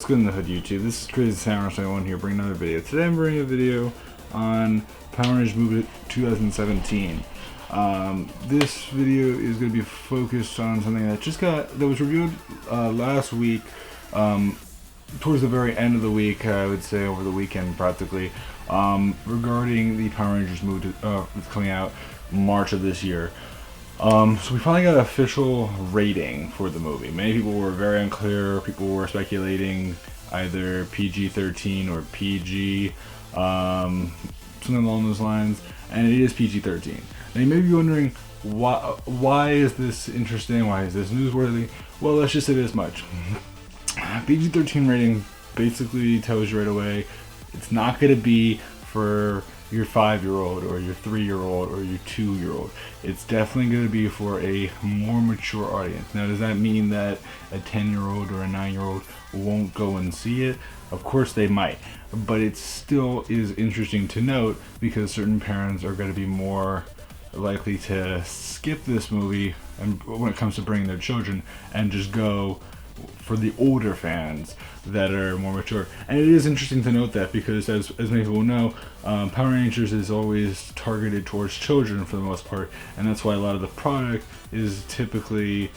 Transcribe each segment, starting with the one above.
What's good in the hood, YouTube? This is Crazy Samurai 21 here, bringing another video. Today I'm bringing a video on Power Rangers Movie 2017. This video is going to be focused on something that was reviewed last week, towards the very end of the week, I would say over the weekend practically, regarding the Power Rangers movie that's coming out March of this year. So we finally got an official rating for the movie. Many people were very unclear. People were speculating either PG-13 or PG, something along those lines, and it is PG-13. Now you may be wondering, why is this interesting? Why is this newsworthy? Well, let's just say this much. PG-13 rating basically tells you right away it's not going to be for your 5-year-old or your 3-year-old or your 2-year-old. It's definitely going to be for a more mature audience. Now, does that mean that a 10-year-old or a 9-year-old won't go and see it? Of course they might, but it still is interesting to note because certain parents are going to be more likely to skip this movie and when it comes to bringing their children and just go for the older fans that are more mature. And it is interesting to note that because as many people know, Power Rangers is always targeted towards children for the most part, and that's why a lot of the product is typically,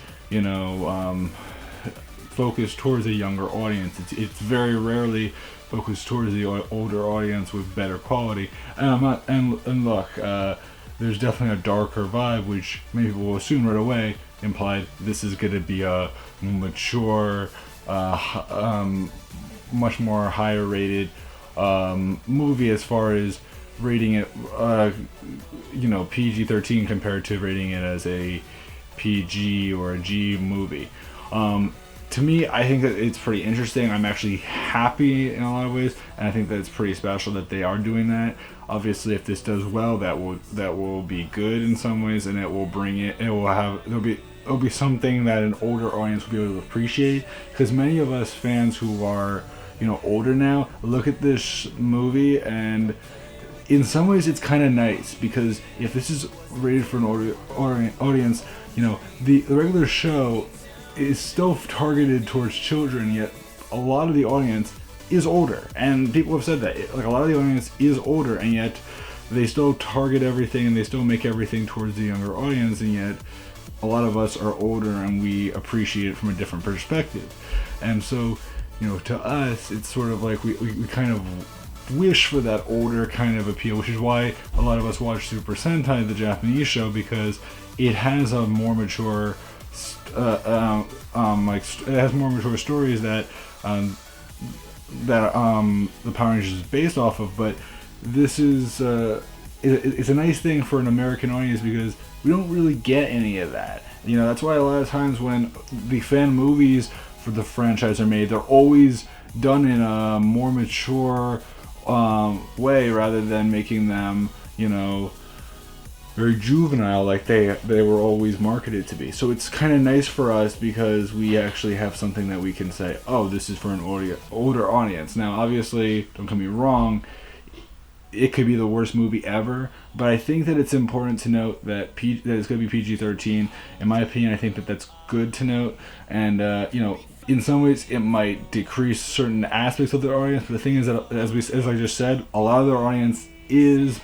focused towards a younger audience. It's very rarely focused towards the older audience with better quality. And look, there's definitely a darker vibe, which many people will assume right away implied this is going to be a mature, much more higher rated movie as far as rating it, PG-13 compared to rating it as a PG or a G movie. To me, I think that it's pretty interesting. I'm actually happy in a lot of ways, and I think that it's pretty special that they are doing that. Obviously, if this does well, that will be good in some ways, and it will bring it. It'll be something that an older audience will be able to appreciate. Because many of us fans who are older now look at this movie, and in some ways it's kind of nice because if this is rated for an older audience, the regular show is still targeted towards children, yet a lot of the audience is older, and people have said that like a lot of the audience is older, and yet they still target everything and they still make everything towards the younger audience, and yet a lot of us are older and we appreciate it from a different perspective. And so to us it's sort of like we kind of wish for that older kind of appeal, which is why a lot of us watch Super Sentai, the Japanese show, because it has a more mature it has more mature stories that the Power Rangers is based off of. But this is it's a nice thing for an American audience because we don't really get any of that. That's why a lot of times when the fan movies for the franchise are made, they're always done in a more mature way rather than making them very juvenile like they were always marketed to be. So it's kind of nice for us because we actually have something that we can say, oh, this is for an older audience. Now obviously, don't get me wrong, it could be the worst movie ever, but I think that it's important to note that that it's going to be PG-13. In my opinion, I think that that's good to note, and in some ways it might decrease certain aspects of the audience, but the thing is that as I just said, a lot of their audience is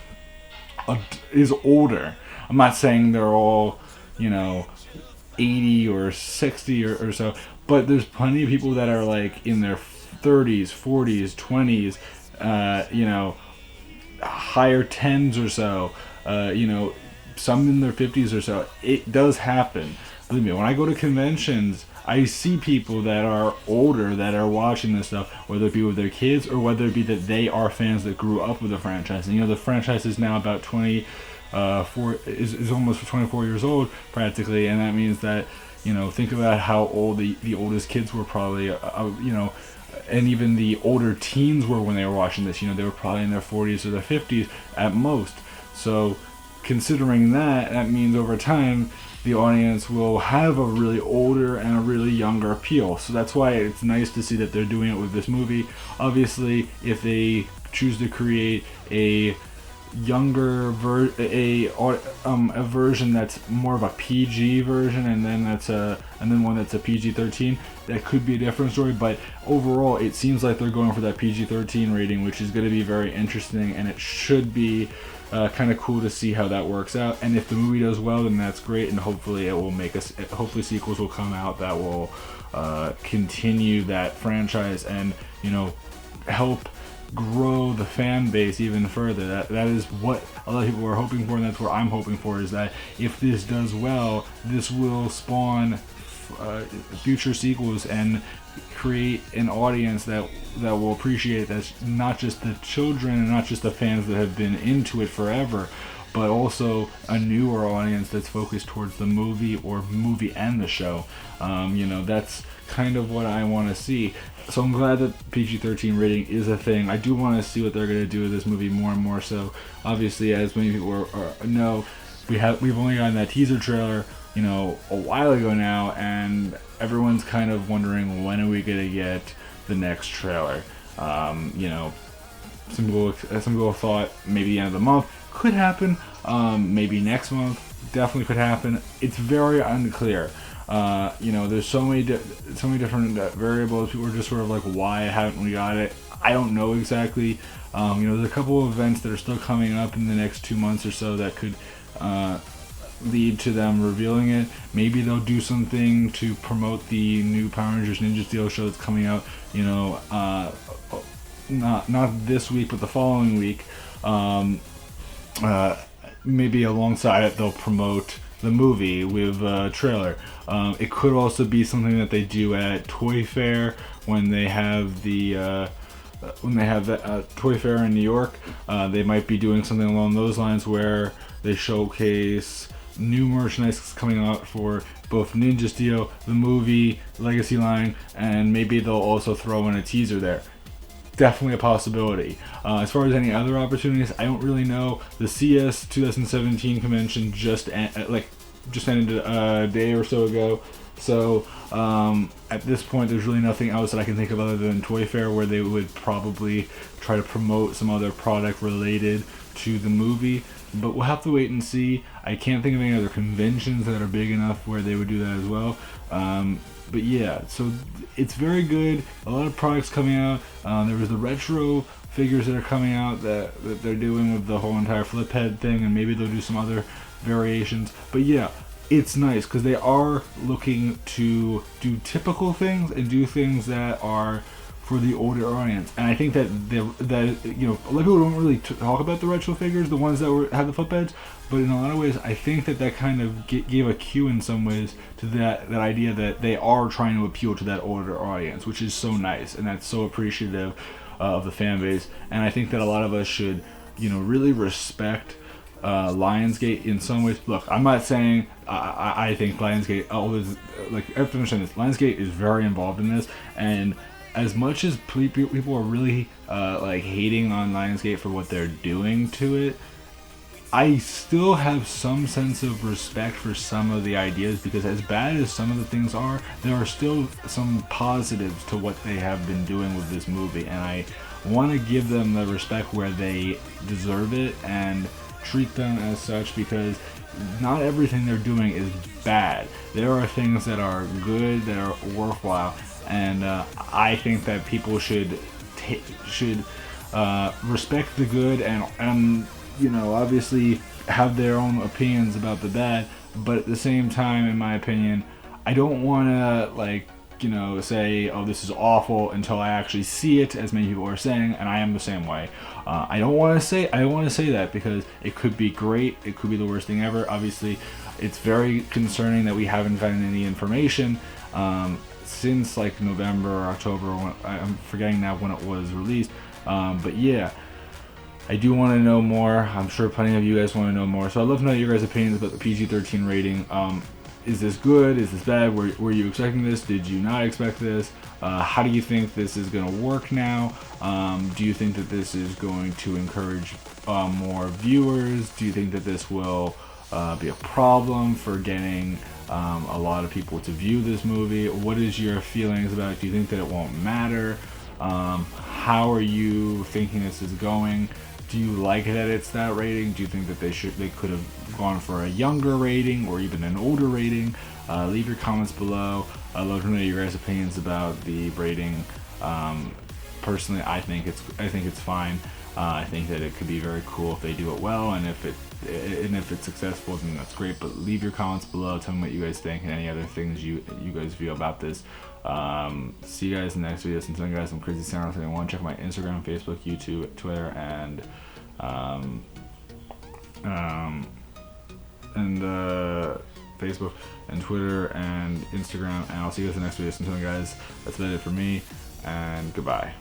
older. I'm not saying they're all 80 or 60 or so, but there's plenty of people that are like in their 30s, 40s, 20s, higher 10s or so, some in their 50s or so. It does happen. Believe me, when I go to conventions, I see people that are older that are watching this stuff, whether it be with their kids or whether it be that they are fans that grew up with the franchise. And the franchise is now about 24 is almost 24 years old practically, and that means that think about how old the oldest kids were probably, and even the older teens were when they were watching this. They were probably in their 40s or their 50s at most. So considering that means over time the audience will have a really older and a really younger appeal. So that's why it's nice to see that they're doing it with this movie. Obviously, if they choose to create a younger a version that's more of a PG version, and then one that's a PG-13. That could be a different story, but overall it seems like they're going for that PG-13 rating, which is going to be very interesting, and it should be kind of cool to see how that works out. And if the movie does well, then that's great, and hopefully it will make us. Hopefully sequels will come out that will continue that franchise and help grow the fan base even further. That is what a lot of people are hoping for, and that's what I'm hoping for, is that if this does well, this will spawn future sequels and create an audience that will appreciate it. That's not just the children and not just the fans that have been into it forever, but also a newer audience that's focused towards the movie and the show. That's kind of what I want to see. So I'm glad that PG-13 rating is a thing. I do want to see what they're going to do with this movie more and more. So obviously, as many people know, we've only gotten that teaser trailer, a while ago now, and everyone's kind of wondering, when are we going to get the next trailer? Some people thought maybe the end of the month. Could happen. Maybe next month. Definitely could happen. It's very unclear. There's so many different variables. People are just sort of like, why haven't we got it? I don't know exactly. There's a couple of events that are still coming up in the next 2 months or so that could lead to them revealing it. Maybe they'll do something to promote the new Power Rangers Ninja Steel show that's coming out, not this week, but the following week. Maybe alongside it, they'll promote the movie with a trailer. It could also be something that they do at Toy Fair when they have the Toy Fair in New York. They might be doing something along those lines where they showcase new merchandise coming out for both Ninja Steel, the movie, Legacy line, and maybe they'll also throw in a teaser there. Definitely a possibility. As far as any other opportunities, I don't really know. The CS 2017 convention just ended a day or so ago. So at this point, there's really nothing else that I can think of other than Toy Fair, where they would probably try to promote some other product related to the movie. But we'll have to wait and see. I can't think of any other conventions that are big enough where they would do that as well. But yeah, so it's very good. A lot of products coming out. There was the retro figures that are coming out that they're doing with the whole entire flip head thing, and maybe they'll do some other variations. But yeah, it's nice because they are looking to do typical things and do things that are for the older audience. And I think that a lot of people don't really talk about the retro figures, the ones that had the flip heads, but in a lot of ways, I think that kind of gave a cue in some ways to that idea that they are trying to appeal to that older audience, which is so nice, and that's so appreciative of the fan base. And I think that a lot of us should, really respect Lionsgate in some ways. Look, I'm not saying I think Lionsgate always, I have to understand this. Lionsgate is very involved in this, and as much as people are really hating on Lionsgate for what they're doing to it, I still have some sense of respect for some of the ideas, because as bad as some of the things are, there are still some positives to what they have been doing with this movie, and I want to give them the respect where they deserve it and treat them as such, because not everything they're doing is bad. There are things that are good, that are worthwhile, and I think that people should respect the good and obviously have their own opinions about the bad, but at the same time, in my opinion, I don't want to say, oh, this is awful until I actually see it, as many people are saying, and I am the same way. I don't want to say that, because it could be great, it could be the worst thing ever. Obviously, it's very concerning that we haven't gotten any information since November or October. I'm forgetting now when it was released, but yeah, I do want to know more. I'm sure plenty of you guys want to know more, so I'd love to know your guys' opinions about the PG-13 rating. Is this good? Is this bad? Were you expecting this? Did you not expect this? How do you think this is going to work now? Do you think that this is going to encourage more viewers? Do you think that this will be a problem for getting a lot of people to view this movie? What is your feelings about it? Do you think that it won't matter? How are you thinking this is going? Do you like that it's that rating? Do you think that they could have gone for a younger rating or even an older rating? Leave your comments below. I'd love to know your guys' opinions about the rating. Personally, I think it's fine. I think that it could be very cool if they do it well, and if it's successful, then that's great. But leave your comments below. Tell me what you guys think and any other things you guys feel about this. See you guys in the next video. Until then, guys, I'm Crazy Sarah 71. Check my Instagram, Facebook, YouTube, Twitter, and Facebook and Twitter and Instagram. And I'll see you guys in the next video. Until then, guys, that's about it for me. And goodbye.